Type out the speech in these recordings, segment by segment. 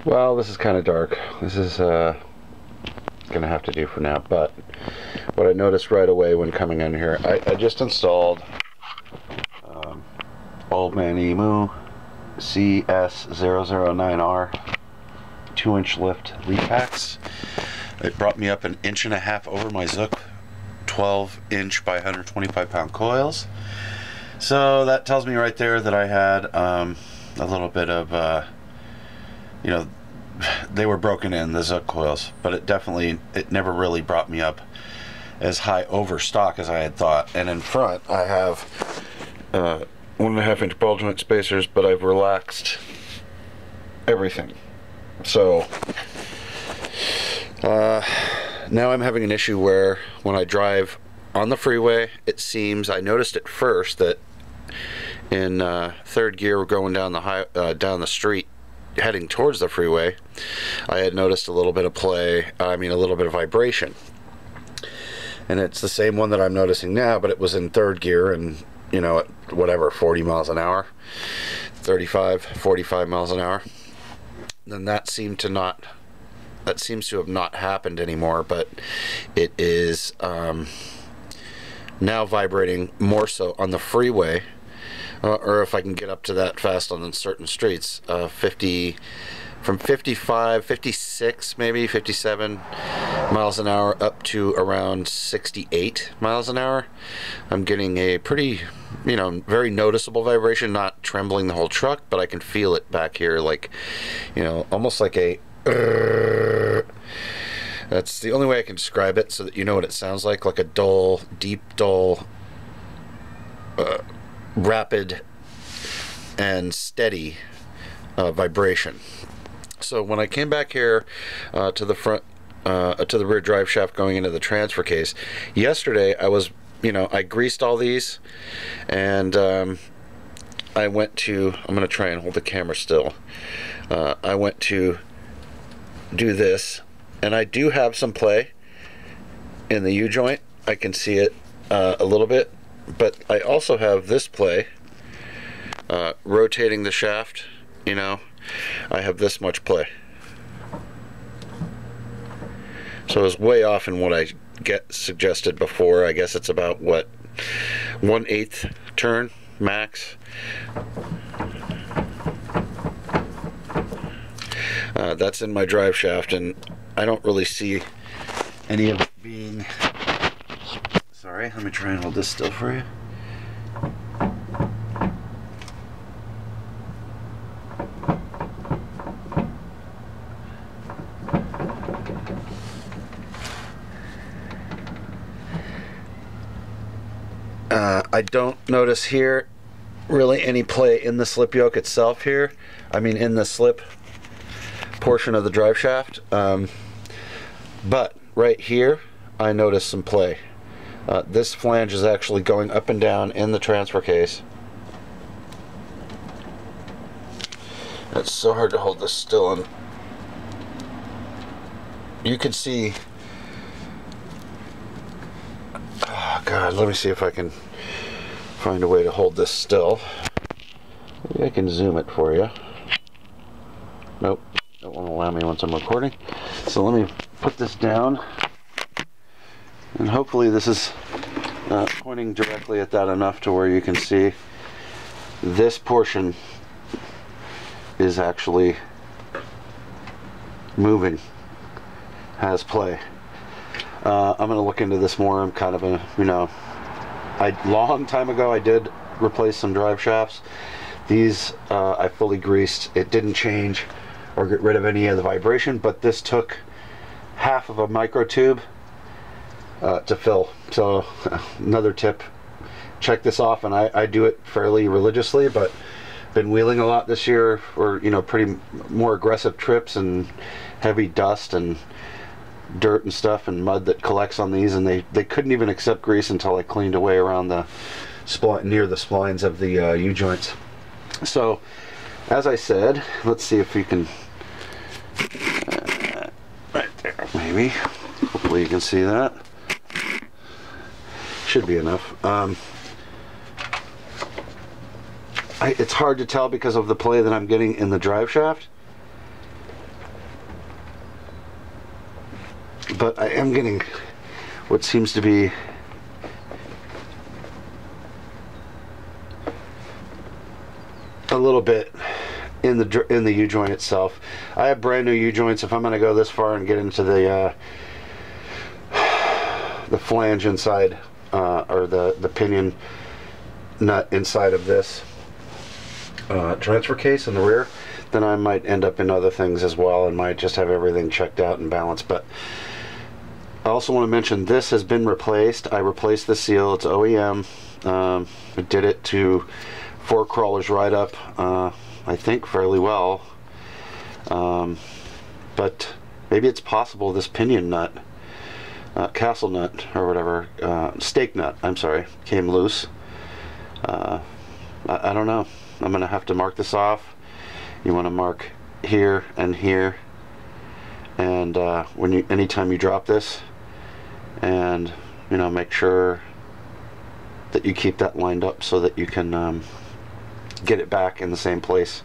Well, this is kind of dark. This is gonna have to do for now, but what I noticed right away when coming in here, I just installed OMEmu CS009R 2-inch lift lead packs. It brought me up 1.5 inches over my Zook 12-inch by 125-pound coils. So that tells me right there that I had a little bit of, you know, they were broken in, the Zook coils, but it never really brought me up as high over stock as I had thought. And in front, I have 1.5 inch ball joint spacers, but I've relaxed everything. So now I'm having an issue where when I drive on the freeway, it seems, I noticed at first that in third gear, we're going down the street, heading towards the freeway, I had noticed a little bit of a little bit of vibration. And it's the same one that I'm noticing now, but it was in third gear and, you know, at whatever, 40 miles an hour, 35, 45 miles an hour. Then that seems to have not happened anymore, but it is now vibrating more so on the freeway, or if I can get up to that fast on certain streets, from 55, 56, maybe 57 miles an hour up to around 68 miles an hour. I'm getting a pretty, you know, very noticeable vibration, not trembling the whole truck, but I can feel it back here, like, you know, almost like a that's the only way I can describe it so that you know what it sounds like a dull, deep, dull, rapid and steady vibration. So when I came back here to the front, to the rear drive shaft going into the transfer case, yesterday I was, you know, I greased all these, and I went to, I'm going to try and hold the camera still, I went to do this, and I do have some play in the U-joint. I can see it a little bit, but I also have this play rotating the shaft. You know, I have this much play, so it's way off in what I get suggested before. I guess it's about, what, 1/8 turn max. That's in my drive shaft, and I don't really see any of it being... Sorry, let me try and hold this still for you. I don't notice here really any play in the slip yoke itself here. I mean, in the slip portion of the drive shaft, but right here I notice some play. This flange is actually going up and down in the transfer case. It's so hard to hold this still, and you can see, oh god, let me see if I can find a way to hold this still. Maybe I can zoom it for you. Nope, don't want to allow me once I'm recording. So let me put this down, and hopefully this is pointing directly at that enough to where you can see this portion is actually moving, has play. I'm going to look into this more. I'm kind of a, you know, long time ago I did replace some drive shafts. These I fully greased. It didn't change or get rid of any of the vibration, but this took half of a micro tube to fill. So another tip, check this off, and I do it fairly religiously, but been wheeling a lot this year, or, you know, pretty more aggressive trips and heavy dust and dirt and stuff and mud that collects on these, and they couldn't even accept grease until I cleaned away around the near the splines of the U-joints. So as I said, let's see if you can right there, maybe, hopefully you can see that. Should be enough. It's hard to tell because of the play that I'm getting in the drive shaft, but I am getting what seems to be a little bit in the U-joint itself. I have brand new U-joints. If I'm going to go this far and get into the flange inside, or the pinion nut inside of this transfer case in the rear, then I might end up in other things as well and might just have everything checked out and balanced. But I also want to mention this has been replaced. I replaced the seal. It's OEM. I did it to 4 crawlers right up, I think fairly well, but maybe it's possible this pinion nut, castle nut or whatever, stake nut, I'm sorry, came loose. I don't know. I'm gonna have to mark this off. You want to mark here and here, and anytime you drop this, and make sure that you keep that lined up so that you can get it back in the same place,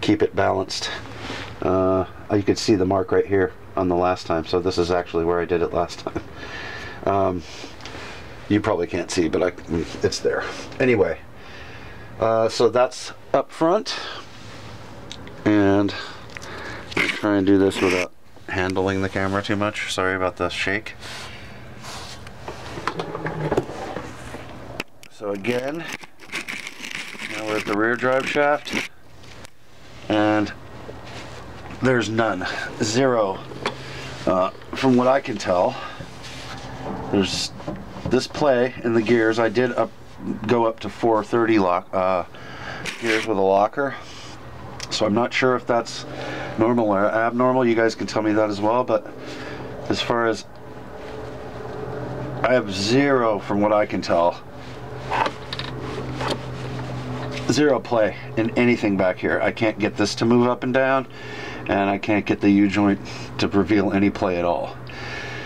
keep it balanced. You could see the mark right here on the last time, so this is actually where I did it last time. You probably can't see, but it's there. Anyway, so that's up front, and I'll try and do this without handling the camera too much. Sorry about the shake. So again, now we're at the rear drive shaft, and there's none, zero. From what I can tell, there's this play in the gears. I did go up to 430 lock gears with a locker, so I'm not sure if that's normal or abnormal. You guys can tell me that as well. But as far as I have zero, from what I can tell, zero play in anything back here. I can't get this to move up and down, and I can't get the U-joint to reveal any play at all.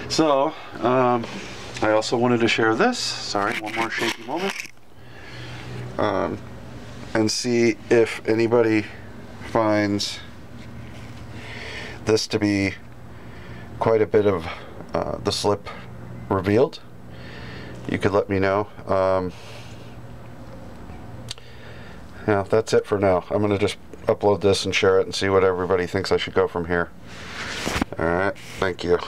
So I also wanted to share this, sorry, one more shaky moment, and see if anybody finds this to be quite a bit of the slip revealed. You could let me know. Yeah, that's it for now. I'm going to just upload this and share it and see what everybody thinks I should go from here. Alright, thank you.